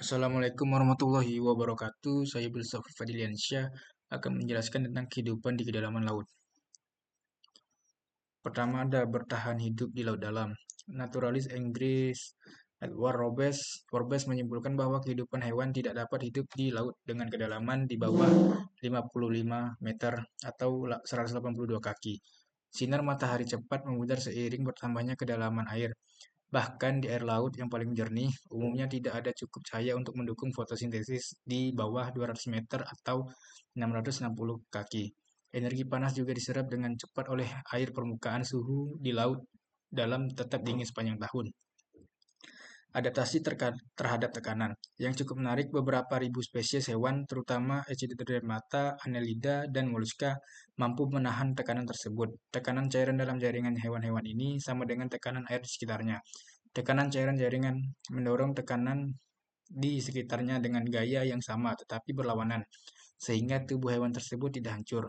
Assalamualaikum warahmatullahi wabarakatuh. Saya Bilsaf Fadiliansyah akan menjelaskan tentang kehidupan di kedalaman laut. Pertama ada bertahan hidup di laut dalam. Naturalis Inggris Edward Roberts menyimpulkan bahwa kehidupan hewan tidak dapat hidup di laut dengan kedalaman di bawah 55 meter atau 182 kaki. Sinar matahari cepat memudar seiring bertambahnya kedalaman air. Bahkan di air laut yang paling jernih, umumnya tidak ada cukup cahaya untuk mendukung fotosintesis di bawah 200 meter atau 660 kaki. Energi panas juga diserap dengan cepat oleh air permukaan. Suhu di laut dalam tetap dingin sepanjang tahun. Adaptasi terhadap tekanan. Yang cukup menarik, beberapa ribu spesies hewan, terutama Echinodermata, Annelida, dan Mollusca, mampu menahan tekanan tersebut. Tekanan cairan dalam jaringan hewan-hewan ini sama dengan tekanan air di sekitarnya. Tekanan cairan jaringan mendorong tekanan di sekitarnya dengan gaya yang sama tetapi berlawanan, sehingga tubuh hewan tersebut tidak hancur.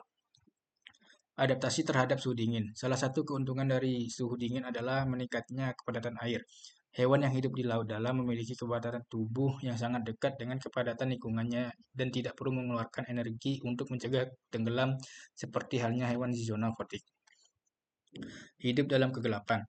Adaptasi terhadap suhu dingin. Salah satu keuntungan dari suhu dingin adalah meningkatnya kepadatan air. Hewan yang hidup di laut dalam memiliki kepadatan tubuh yang sangat dekat dengan kepadatan lingkungannya dan tidak perlu mengeluarkan energi untuk mencegah tenggelam seperti halnya hewan di zona aquatik. Hidup dalam kegelapan.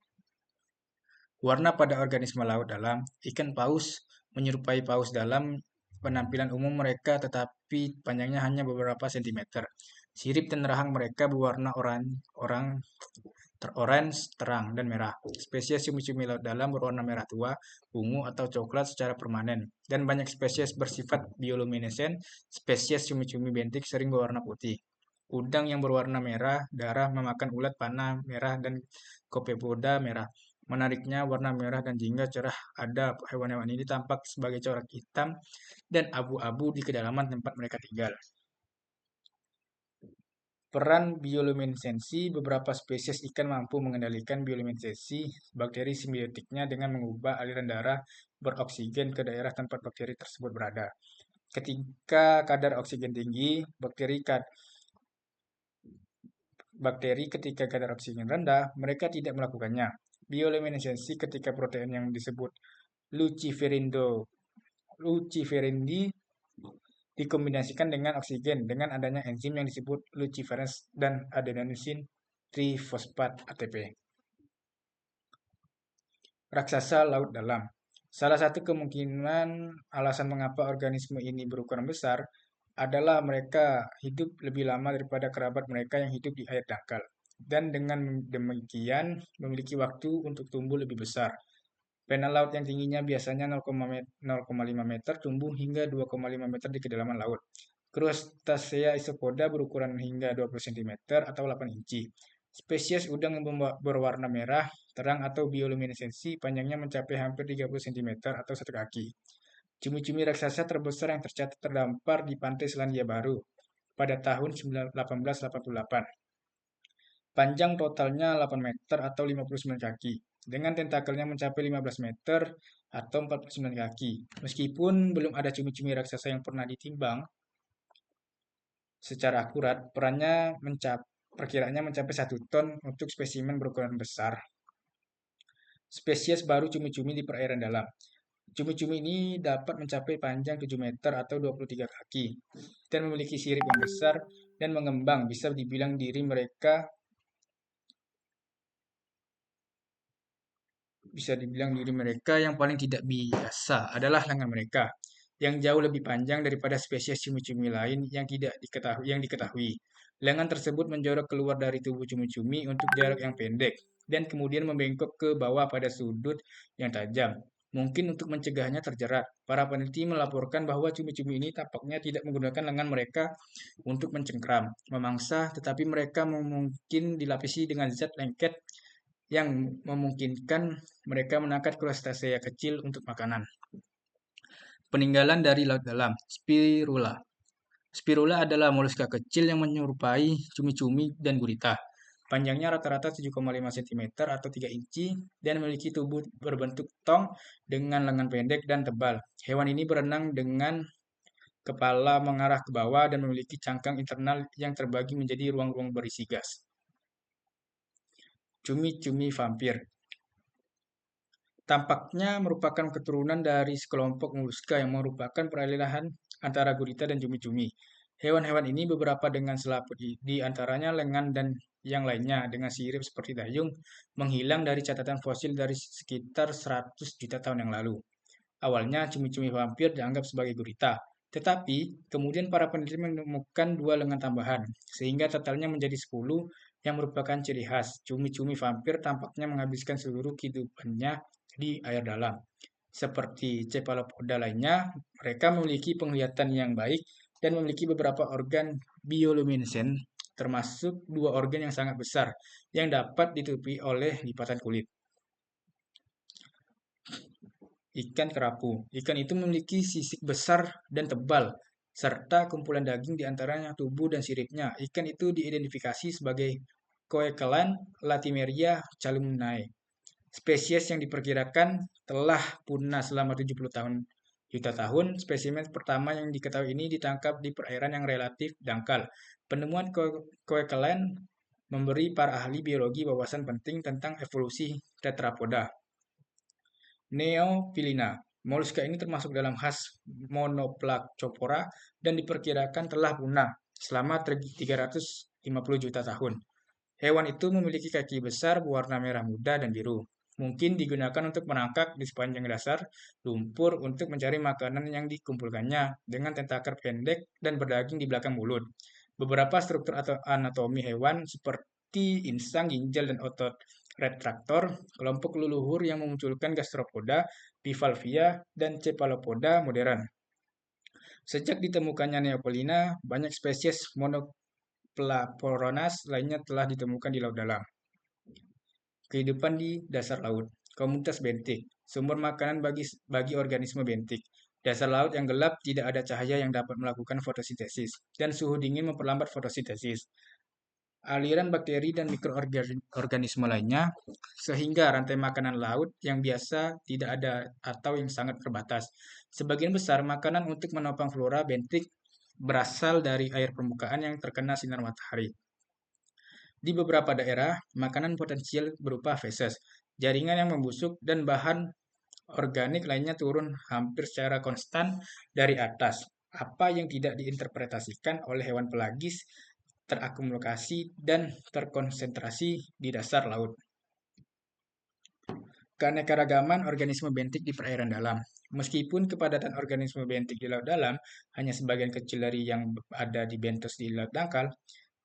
Warna pada organisme laut dalam, ikan paus menyerupai paus dalam penampilan umum mereka tetapi panjangnya hanya beberapa sentimeter. Sirip dan rahang mereka berwarna orange terang dan merah. Spesies cumi-cumi laut dalam berwarna merah tua, ungu atau coklat secara permanen. Dan banyak spesies bersifat bioluminescent. Spesies cumi-cumi bentik sering berwarna putih. Udang yang berwarna merah darah memakan ulat panah merah dan copepoda merah. Menariknya, warna merah dan jingga cerah ada hewan-hewan ini tampak sebagai corak hitam dan abu-abu di kedalaman tempat mereka tinggal. Peran bioluminesensi. Beberapa spesies ikan mampu mengendalikan bioluminesensi bakteri simbiotiknya dengan mengubah aliran darah beroksigen ke daerah tempat bakteri tersebut berada. Ketika kadar oksigen tinggi, ketika kadar oksigen rendah, mereka tidak melakukannya. Bioluminesensi ketika protein yang disebut luciferindi dikombinasikan dengan oksigen dengan adanya enzim yang disebut luciferase dan adenosine trifosfat ATP. Raksasa laut dalam. Salah satu kemungkinan alasan mengapa organisme ini berukuran besar adalah mereka hidup lebih lama daripada kerabat mereka yang hidup di air dangkal, dan dengan demikian memiliki waktu untuk tumbuh lebih besar. Pena laut yang tingginya biasanya 0,5 meter tumbuh hingga 2,5 meter di kedalaman laut. Crustacea isopoda berukuran hingga 20 cm atau 8 inci. Spesies udang yang berwarna merah terang atau bioluminesensi panjangnya mencapai hampir 30 cm atau 1 kaki. Cumi-cumi raksasa terbesar yang tercatat terdampar di pantai Selandia Baru pada tahun 1888. Panjang totalnya 8 meter atau 59 kaki, dengan tentakelnya mencapai 15 meter atau 49 kaki. Meskipun belum ada cumi-cumi raksasa yang pernah ditimbang secara akurat, perkiraannya mencapai 1 ton untuk spesimen berukuran besar. Spesies baru cumi-cumi di perairan dalam. Cumi-cumi ini dapat mencapai panjang 7 meter atau 23 kaki dan memiliki sirip yang besar dan mengembang. Bisa dibilang diri mereka yang paling tidak biasa adalah lengan mereka, yang jauh lebih panjang daripada spesies cumi-cumi lain yang diketahui. Lengan tersebut menjorok keluar dari tubuh cumi-cumi untuk jarak yang pendek dan kemudian membengkok ke bawah pada sudut yang tajam. Mungkin untuk mencegahnya terjerat, para peneliti melaporkan bahwa cumi-cumi ini tampaknya tidak menggunakan lengan mereka untuk mencengkram, memangsa, tetapi mereka mungkin dilapisi dengan zat lengket yang memungkinkan mereka menangkap krustasea kecil untuk makanan. Peninggalan dari laut dalam. Spirula. Spirula adalah moluska kecil yang menyerupai cumi-cumi dan gurita. Panjangnya rata-rata 7,5 cm atau 3 inci dan memiliki tubuh berbentuk tong dengan lengan pendek dan tebal. Hewan ini berenang dengan kepala mengarah ke bawah dan memiliki cangkang internal yang terbagi menjadi ruang-ruang berisi gas. Cumi-cumi vampir. Tampaknya merupakan keturunan dari sekelompok moluska yang merupakan peralihan antara gurita dan cumi-cumi. Hewan-hewan ini beberapa dengan selaput di antaranya lengan dan yang lainnya dengan sirip seperti dayung menghilang dari catatan fosil dari sekitar 100 juta tahun yang lalu. Awalnya cumi-cumi vampir dianggap sebagai gurita, tetapi kemudian para peneliti menemukan dua lengan tambahan, sehingga totalnya menjadi 10 yang merupakan ciri khas. Cumi-cumi vampir tampaknya menghabiskan seluruh kehidupannya di air dalam. Seperti cephalopoda lainnya, mereka memiliki penglihatan yang baik dan memiliki beberapa organ bioluminescent, termasuk dua organ yang sangat besar yang dapat ditutupi oleh lipatan kulit. Ikan kerapu. Ikan itu memiliki sisik besar dan tebal, serta kumpulan daging di antaranya tubuh dan siripnya. Ikan itu diidentifikasi sebagai Coekelan latimeria chalumnae. Spesies yang diperkirakan telah punah selama 70 juta tahun. Spesimen pertama yang diketahui ini ditangkap di perairan yang relatif dangkal. Penemuan Coekelan memberi para ahli biologi wawasan penting tentang evolusi tetrapoda. Neopilina. Moluska ini termasuk dalam khas Monoplacopora dan diperkirakan telah punah selama 350 juta tahun. Hewan itu memiliki kaki besar berwarna merah muda dan biru. Mungkin digunakan untuk merangkak di sepanjang dasar lumpur untuk mencari makanan yang dikumpulkannya dengan tentakel pendek dan berdaging di belakang mulut. Beberapa struktur atau anatomi hewan seperti insang, ginjal, dan otot retraktor, kelompok leluhur yang memunculkan gastropoda, bivalvia, dan cephalopoda modern. Sejak ditemukannya Neopolina, banyak spesies Monoplaporonas lainnya telah ditemukan di laut dalam. Kehidupan di dasar laut. Komunitas bentik. Sumber makanan bagi organisme bentik. Dasar laut yang gelap tidak ada cahaya yang dapat melakukan fotosintesis, dan suhu dingin memperlambat fotosintesis. Aliran bakteri dan mikroorganisme lainnya, sehingga rantai makanan laut yang biasa tidak ada atau yang sangat terbatas. Sebagian besar makanan untuk menopang flora bentik berasal dari air permukaan yang terkena sinar matahari. Di beberapa daerah, makanan potensial berupa feses, jaringan yang membusuk, dan bahan organik lainnya turun hampir secara konstan dari atas. Apa yang tidak diinterpretasikan oleh hewan pelagis terakumulasi dan terkonsentrasi di dasar laut. Keanekaragaman organisme bentik di perairan dalam. Meskipun kepadatan organisme bentik di laut dalam hanya sebagian kecil dari yang ada di bentos di laut dangkal,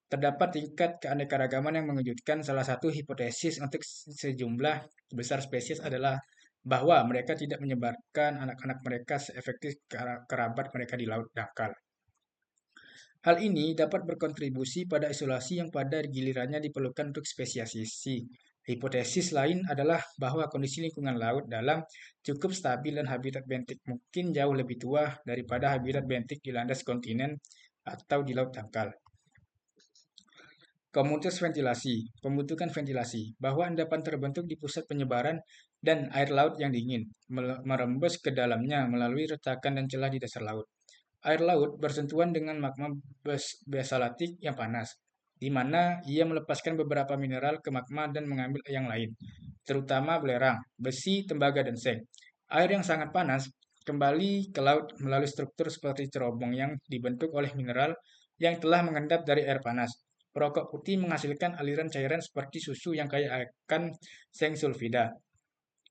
terdapat tingkat keanekaragaman yang mengejutkan. Salah satu hipotesis untuk sejumlah besar spesies adalah bahwa mereka tidak menyebarkan anak-anak mereka seefektif kerabat mereka di laut dangkal. Hal ini dapat berkontribusi pada isolasi yang pada gilirannya diperlukan untuk spesiasi. Hipotesis lain adalah bahwa kondisi lingkungan laut dalam cukup stabil dan habitat bentik mungkin jauh lebih tua daripada habitat bentik di landas kontinen atau di laut dangkal. Komunitas ventilasi, pembentukan ventilasi, bahwa endapan terbentuk di pusat penyebaran dan air laut yang dingin, merembes ke dalamnya melalui retakan dan celah di dasar laut. Air laut bersentuhan dengan magma basalatik yang panas, di mana ia melepaskan beberapa mineral ke magma dan mengambil yang lain, terutama belerang, besi, tembaga, dan seng. Air yang sangat panas kembali ke laut melalui struktur seperti cerobong yang dibentuk oleh mineral yang telah mengendap dari air panas. Perokok putih menghasilkan aliran cairan seperti susu yang kaya akan seng sulfida.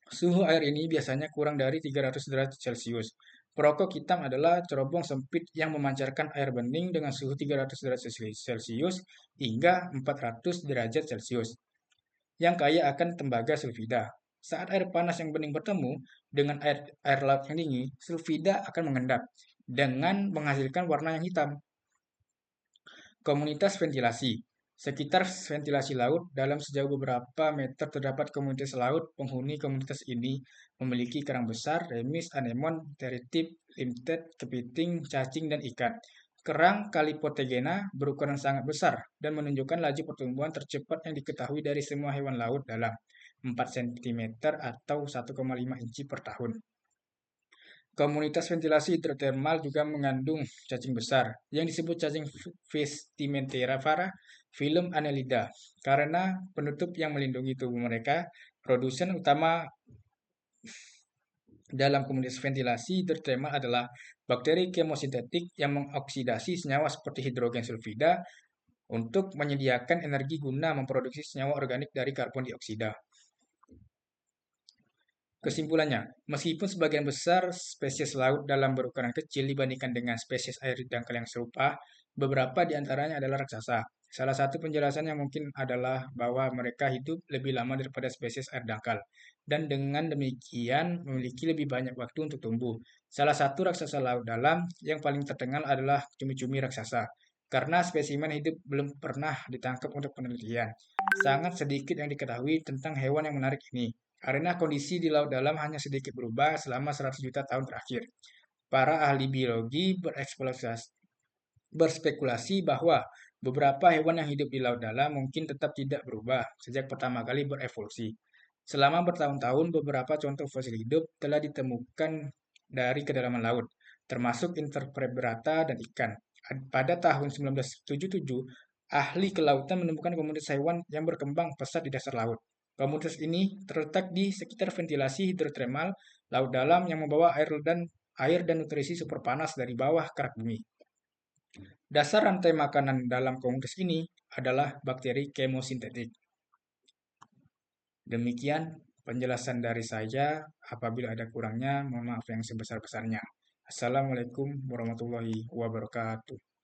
Suhu air ini biasanya kurang dari 300 derajat Celcius. Perokok hitam adalah cerobong sempit yang memancarkan air bening dengan suhu 300 derajat Celcius hingga 400 derajat Celcius, yang kaya akan tembaga sulfida. Saat air panas yang bening bertemu dengan air laut yang dingin, sulfida akan mengendap dengan menghasilkan warna yang hitam. Komunitas ventilasi. Sekitar ventilasi laut, dalam sejauh beberapa meter terdapat komunitas laut. Penghuni komunitas ini memiliki kerang besar, remis, anemon, teritip, limted, kepiting, cacing, dan ikan. Kerang Calipotegena berukuran sangat besar dan menunjukkan laju pertumbuhan tercepat yang diketahui dari semua hewan laut dalam 4 cm atau 1,5 inci per tahun. Komunitas ventilasi hidrotermal juga mengandung cacing besar, yang disebut cacing Vestimentarifera phylum Annelida, karena penutup yang melindungi tubuh mereka. Produsen utama Dalam komunitas ventilasi, hidrotermal adalah bakteri kemosintetik yang mengoksidasi senyawa seperti hidrogen sulfida untuk menyediakan energi guna memproduksi senyawa organik dari karbon dioksida. Kesimpulannya, meskipun sebagian besar spesies laut dalam berukuran kecil dibandingkan dengan spesies air dangkal yang serupa, beberapa di antaranya adalah raksasa. Salah satu penjelasannya mungkin adalah bahwa mereka hidup lebih lama daripada spesies air dangkal, dan dengan demikian memiliki lebih banyak waktu untuk tumbuh. Salah satu raksasa laut dalam yang paling terkenal adalah cumi-cumi raksasa, karena spesimen hidup belum pernah ditangkap untuk penelitian. Sangat sedikit yang diketahui tentang hewan yang menarik ini, karena kondisi di laut dalam hanya sedikit berubah selama 100 juta tahun terakhir. Para ahli biologi berspekulasi bahwa beberapa hewan yang hidup di laut dalam mungkin tetap tidak berubah sejak pertama kali berevolusi. Selama bertahun-tahun, beberapa contoh fosil hidup telah ditemukan dari kedalaman laut, termasuk invertebrata dan ikan. Pada tahun 1977, ahli kelautan menemukan komunitas hewan yang berkembang pesat di dasar laut. Komunitas ini terletak di sekitar ventilasi hidrotermal laut dalam yang membawa air dan nutrisi super panas dari bawah kerak bumi. Dasar rantai makanan dalam komunitas ini adalah bakteri kemosintetik. Demikian penjelasan dari saya. Apabila ada kurangnya, mohon maaf yang sebesar-besarnya. Assalamualaikum warahmatullahi wabarakatuh.